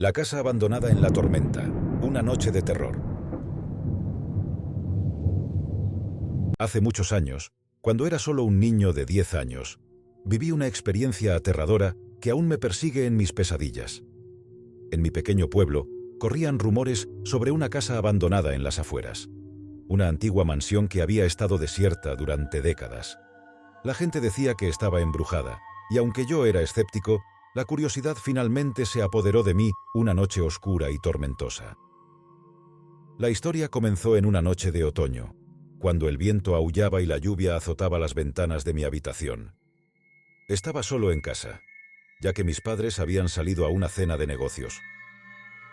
La casa abandonada en la tormenta. Una noche de terror. Hace muchos años, cuando era solo un niño de 10 años, viví una experiencia aterradora que aún me persigue en mis pesadillas. En mi pequeño pueblo, corrían rumores sobre una casa abandonada en las afueras. Una antigua mansión que había estado desierta durante décadas. La gente decía que estaba embrujada, y aunque yo era escéptico, la curiosidad finalmente se apoderó de mí una noche oscura y tormentosa. La historia comenzó en una noche de otoño, cuando el viento aullaba y la lluvia azotaba las ventanas de mi habitación. Estaba solo en casa, ya que mis padres habían salido a una cena de negocios.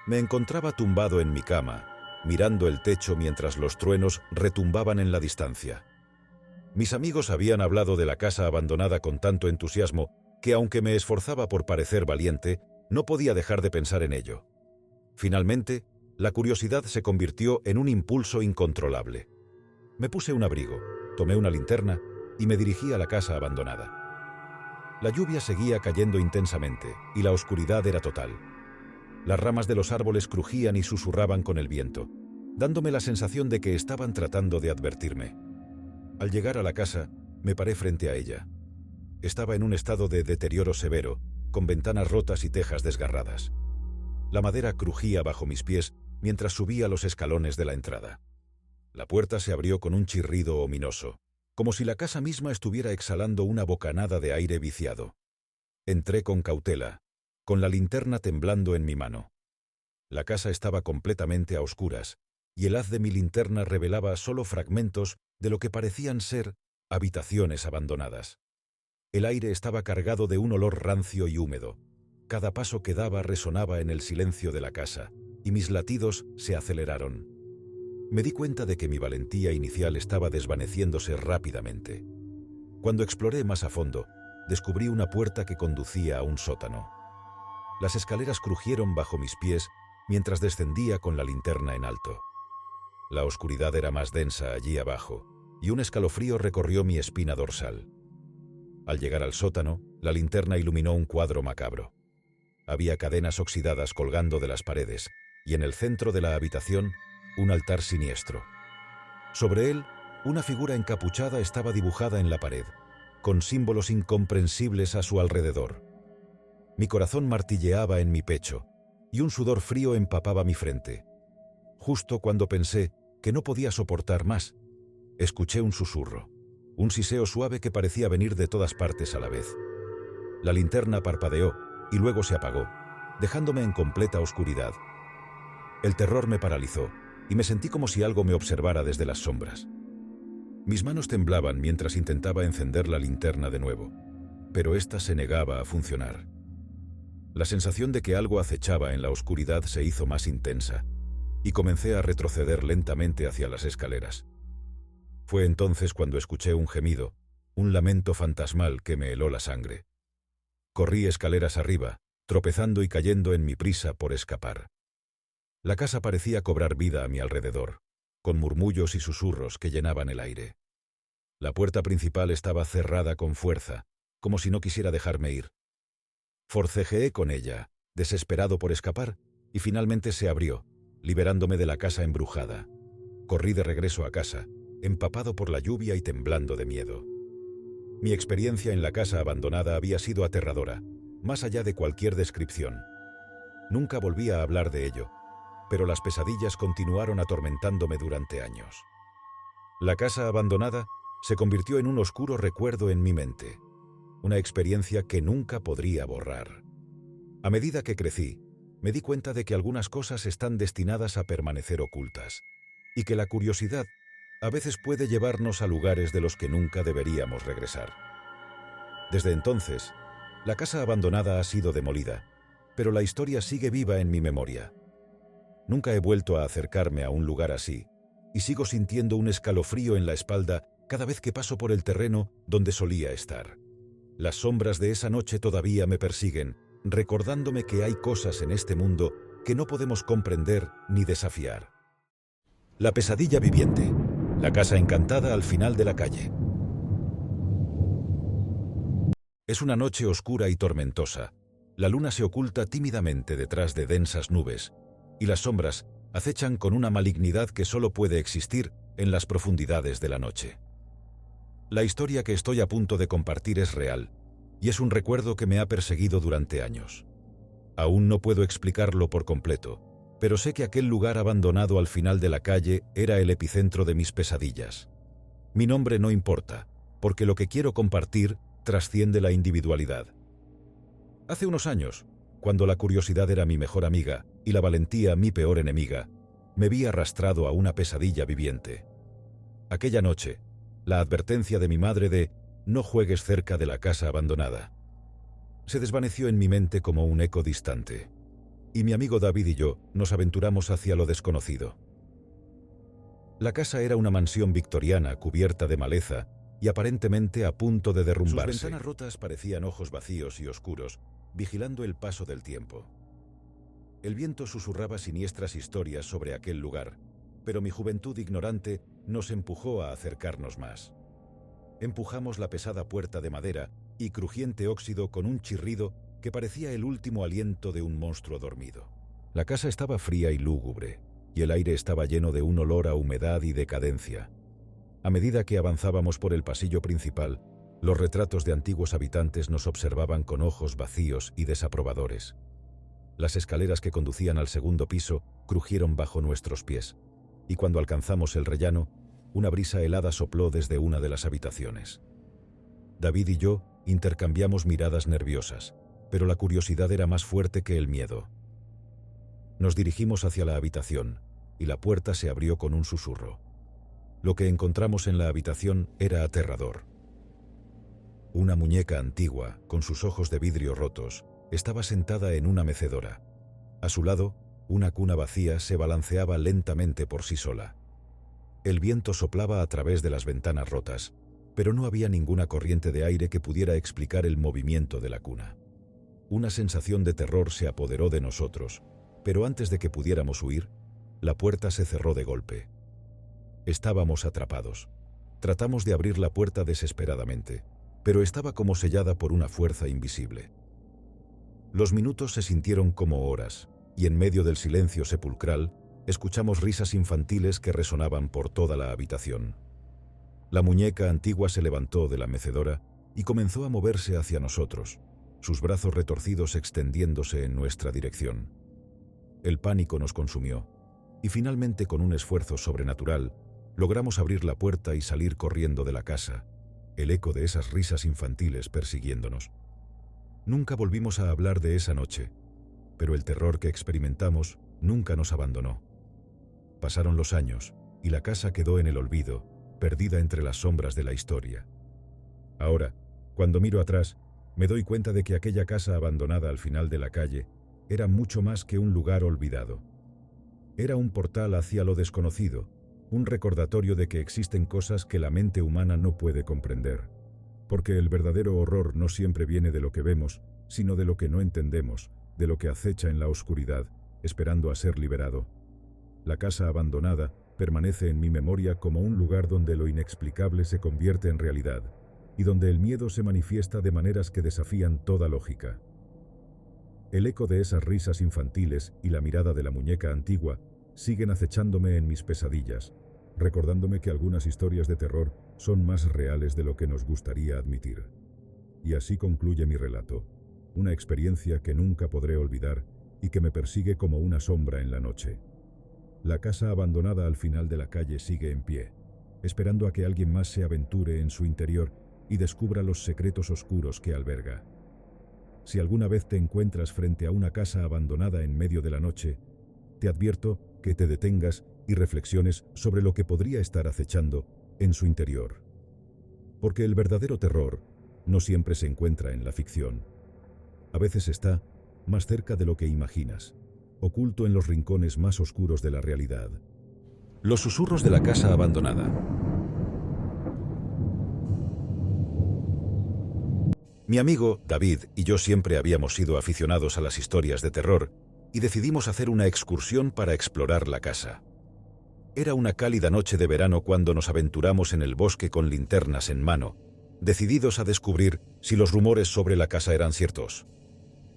Me encontraba tumbado en mi cama, mirando el techo mientras los truenos retumbaban en la distancia. Mis amigos habían hablado de la casa abandonada con tanto entusiasmo que, aunque me esforzaba por parecer valiente, no podía dejar de pensar en ello. Finalmente, la curiosidad se convirtió en un impulso incontrolable. Me puse un abrigo, tomé una linterna y me dirigí a la casa abandonada. La lluvia seguía cayendo intensamente y la oscuridad era total. Las ramas de los árboles crujían y susurraban con el viento, dándome la sensación de que estaban tratando de advertirme. Al llegar a la casa, me paré frente a ella. Estaba en un estado de deterioro severo, con ventanas rotas y tejas desgarradas. La madera crujía bajo mis pies mientras subía los escalones de la entrada. La puerta se abrió con un chirrido ominoso, como si la casa misma estuviera exhalando una bocanada de aire viciado. Entré con cautela, con la linterna temblando en mi mano. La casa estaba completamente a oscuras, y el haz de mi linterna revelaba solo fragmentos de lo que parecían ser habitaciones abandonadas. El aire estaba cargado de un olor rancio y húmedo. Cada paso que daba resonaba en el silencio de la casa, y mis latidos se aceleraron. Me di cuenta de que mi valentía inicial estaba desvaneciéndose rápidamente. Cuando exploré más a fondo, descubrí una puerta que conducía a un sótano. Las escaleras crujieron bajo mis pies mientras descendía con la linterna en alto. La oscuridad era más densa allí abajo, y un escalofrío recorrió mi espina dorsal. Al llegar al sótano, la linterna iluminó un cuadro macabro. Había cadenas oxidadas colgando de las paredes, y en el centro de la habitación, un altar siniestro. Sobre él, una figura encapuchada estaba dibujada en la pared, con símbolos incomprensibles a su alrededor. Mi corazón martilleaba en mi pecho, y un sudor frío empapaba mi frente. Justo cuando pensé que no podía soportar más, escuché un susurro, un siseo suave que parecía venir de todas partes a la vez. La linterna parpadeó y luego se apagó, dejándome en completa oscuridad. El terror me paralizó y me sentí como si algo me observara desde las sombras. Mis manos temblaban mientras intentaba encender la linterna de nuevo, pero ésta se negaba a funcionar. La sensación de que algo acechaba en la oscuridad se hizo más intensa, y comencé a retroceder lentamente hacia las escaleras. Fue entonces cuando escuché un gemido, un lamento fantasmal que me heló la sangre. Corrí escaleras arriba, tropezando y cayendo en mi prisa por escapar. La casa parecía cobrar vida a mi alrededor, con murmullos y susurros que llenaban el aire. La puerta principal estaba cerrada con fuerza, como si no quisiera dejarme ir. Forcejeé con ella, desesperado por escapar, y finalmente se abrió, liberándome de la casa embrujada. Corrí de regreso a casa, empapado por la lluvia y temblando de miedo. Mi experiencia en la casa abandonada había sido aterradora, más allá de cualquier descripción. Nunca volví a hablar de ello, pero las pesadillas continuaron atormentándome durante años. La casa abandonada se convirtió en un oscuro recuerdo en mi mente, una experiencia que nunca podría borrar. A medida que crecí, me di cuenta de que algunas cosas están destinadas a permanecer ocultas, y que la curiosidad a veces puede llevarnos a lugares de los que nunca deberíamos regresar. Desde entonces, la casa abandonada ha sido demolida, pero la historia sigue viva en mi memoria. Nunca he vuelto a acercarme a un lugar así, y sigo sintiendo un escalofrío en la espalda cada vez que paso por el terreno donde solía estar. Las sombras de esa noche todavía me persiguen, recordándome que hay cosas en este mundo que no podemos comprender ni desafiar. La pesadilla viviente. La casa encantada al final de la calle. Es una noche oscura y tormentosa, La luna se oculta tímidamente detrás de densas nubes, y las sombras acechan con una malignidad que solo puede existir en las profundidades de la noche. La historia que estoy a punto de compartir es real, y es un recuerdo que me ha perseguido durante años. Aún no puedo explicarlo por completo, pero sé que aquel lugar abandonado al final de la calle era el epicentro de mis pesadillas. Mi nombre no importa, porque lo que quiero compartir trasciende la individualidad. Hace unos años, cuando la curiosidad era mi mejor amiga y la valentía mi peor enemiga, me vi arrastrado a una pesadilla viviente. Aquella noche, la advertencia de mi madre de «no juegues cerca de la casa abandonada» se desvaneció en mi mente como un eco distante, y mi amigo David y yo nos aventuramos hacia lo desconocido. La casa era una mansión victoriana cubierta de maleza y aparentemente a punto de derrumbarse. Sus ventanas rotas parecían ojos vacíos y oscuros, vigilando el paso del tiempo. El viento susurraba siniestras historias sobre aquel lugar, pero mi juventud ignorante nos empujó a acercarnos más. Empujamos la pesada puerta de madera y crujiente óxido con un chirrido que parecía el último aliento de un monstruo dormido. La casa estaba fría y lúgubre, y el aire estaba lleno de un olor a humedad y decadencia. A medida que avanzábamos por el pasillo principal, los retratos de antiguos habitantes nos observaban con ojos vacíos y desaprobadores. Las escaleras que conducían al segundo piso crujieron bajo nuestros pies, y cuando alcanzamos el rellano, una brisa helada sopló desde una de las habitaciones. David y yo intercambiamos miradas nerviosas, pero la curiosidad era más fuerte que el miedo. Nos dirigimos hacia la habitación, y la puerta se abrió con un susurro. Lo que encontramos en la habitación era aterrador. Una muñeca antigua, con sus ojos de vidrio rotos, estaba sentada en una mecedora. A su lado, una cuna vacía se balanceaba lentamente por sí sola. El viento soplaba a través de las ventanas rotas, pero no había ninguna corriente de aire que pudiera explicar el movimiento de la cuna. Una sensación de terror se apoderó de nosotros, pero antes de que pudiéramos huir, la puerta se cerró de golpe. Estábamos atrapados. Tratamos de abrir la puerta desesperadamente, pero estaba como sellada por una fuerza invisible. Los minutos se sintieron como horas, y en medio del silencio sepulcral, escuchamos risas infantiles que resonaban por toda la habitación. La muñeca antigua se levantó de la mecedora y comenzó a moverse hacia nosotros, sus brazos retorcidos extendiéndose en nuestra dirección. El pánico nos consumió, y finalmente, con un esfuerzo sobrenatural, logramos abrir la puerta y salir corriendo de la casa, el eco de esas risas infantiles persiguiéndonos. Nunca volvimos a hablar de esa noche, pero el terror que experimentamos nunca nos abandonó. Pasaron los años, y la casa quedó en el olvido, perdida entre las sombras de la historia. Ahora, cuando miro atrás, me doy cuenta de que aquella casa abandonada al final de la calle era mucho más que un lugar olvidado. Era un portal hacia lo desconocido, un recordatorio de que existen cosas que la mente humana no puede comprender. Porque el verdadero horror no siempre viene de lo que vemos, sino de lo que no entendemos, de lo que acecha en la oscuridad, esperando a ser liberado. La casa abandonada permanece en mi memoria como un lugar donde lo inexplicable se convierte en realidad, y donde el miedo se manifiesta de maneras que desafían toda lógica. El eco de esas risas infantiles y la mirada de la muñeca antigua siguen acechándome en mis pesadillas, recordándome que algunas historias de terror son más reales de lo que nos gustaría admitir. Y así concluye mi relato, una experiencia que nunca podré olvidar y que me persigue como una sombra en la noche. La casa abandonada al final de la calle sigue en pie, esperando a que alguien más se aventure en su interior y descubra los secretos oscuros que alberga. Si alguna vez te encuentras frente a una casa abandonada en medio de la noche, te advierto que te detengas y reflexiones sobre lo que podría estar acechando en su interior. Porque el verdadero terror no siempre se encuentra en la ficción. A veces está más cerca de lo que imaginas, oculto en los rincones más oscuros de la realidad. Los susurros de la casa abandonada. Mi amigo, David, y yo siempre habíamos sido aficionados a las historias de terror y decidimos hacer una excursión para explorar la casa. Era una cálida noche de verano cuando nos aventuramos en el bosque con linternas en mano, decididos a descubrir si los rumores sobre la casa eran ciertos.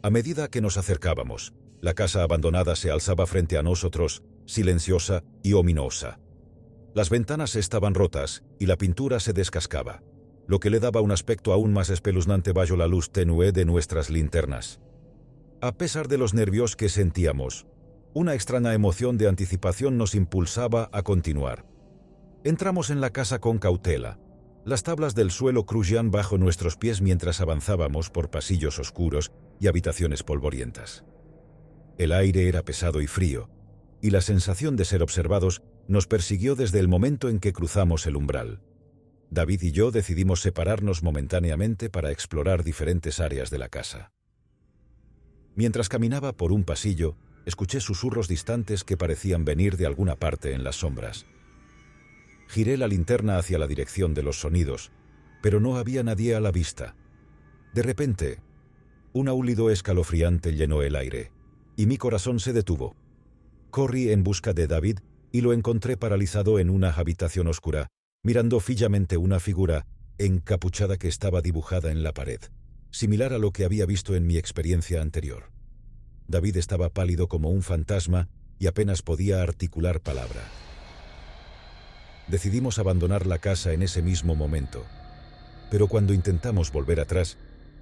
A medida que nos acercábamos, la casa abandonada se alzaba frente a nosotros, silenciosa y ominosa. Las ventanas estaban rotas y la pintura se descascaba, lo que le daba un aspecto aún más espeluznante bajo la luz tenue de nuestras linternas. A pesar de los nervios que sentíamos, una extraña emoción de anticipación nos impulsaba a continuar. Entramos en la casa con cautela. Las tablas del suelo crujían bajo nuestros pies mientras avanzábamos por pasillos oscuros y habitaciones polvorientas. El aire era pesado y frío, y la sensación de ser observados nos persiguió desde el momento en que cruzamos el umbral. David y yo decidimos separarnos momentáneamente para explorar diferentes áreas de la casa. Mientras caminaba por un pasillo, escuché susurros distantes que parecían venir de alguna parte en las sombras. Giré la linterna hacia la dirección de los sonidos, pero no había nadie a la vista. De repente, un aullido escalofriante llenó el aire, y mi corazón se detuvo. Corrí en busca de David y lo encontré paralizado en una habitación oscura, mirando fijamente una figura encapuchada que estaba dibujada en la pared, similar a lo que había visto en mi experiencia anterior. David estaba pálido como un fantasma y apenas podía articular palabra. Decidimos abandonar la casa en ese mismo momento, pero cuando intentamos volver atrás,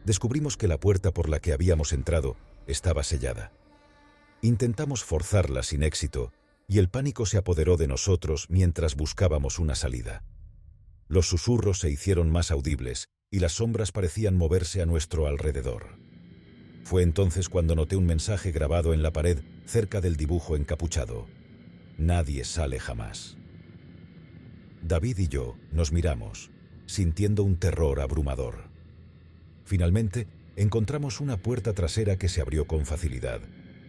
descubrimos que la puerta por la que habíamos entrado estaba sellada. Intentamos forzarla sin éxito, y el pánico se apoderó de nosotros mientras buscábamos una salida. Los susurros se hicieron más audibles, y las sombras parecían moverse a nuestro alrededor. Fue entonces cuando noté un mensaje grabado en la pared cerca del dibujo encapuchado. Nadie sale jamás. David y yo nos miramos, sintiendo un terror abrumador. Finalmente, encontramos una puerta trasera que se abrió con facilidad,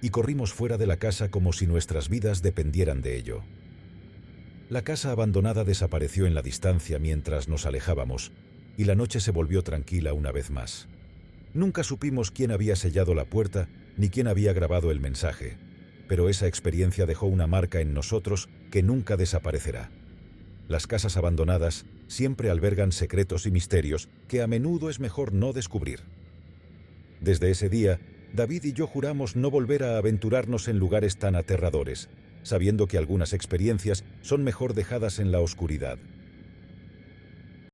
y corrimos fuera de la casa como si nuestras vidas dependieran de ello. La casa abandonada desapareció en la distancia mientras nos alejábamos, y la noche se volvió tranquila una vez más. Nunca supimos quién había sellado la puerta ni quién había grabado el mensaje, pero esa experiencia dejó una marca en nosotros que nunca desaparecerá. Las casas abandonadas siempre albergan secretos y misterios que a menudo es mejor no descubrir. Desde ese día, David y yo juramos no volver a aventurarnos en lugares tan aterradores, sabiendo que algunas experiencias son mejor dejadas en la oscuridad.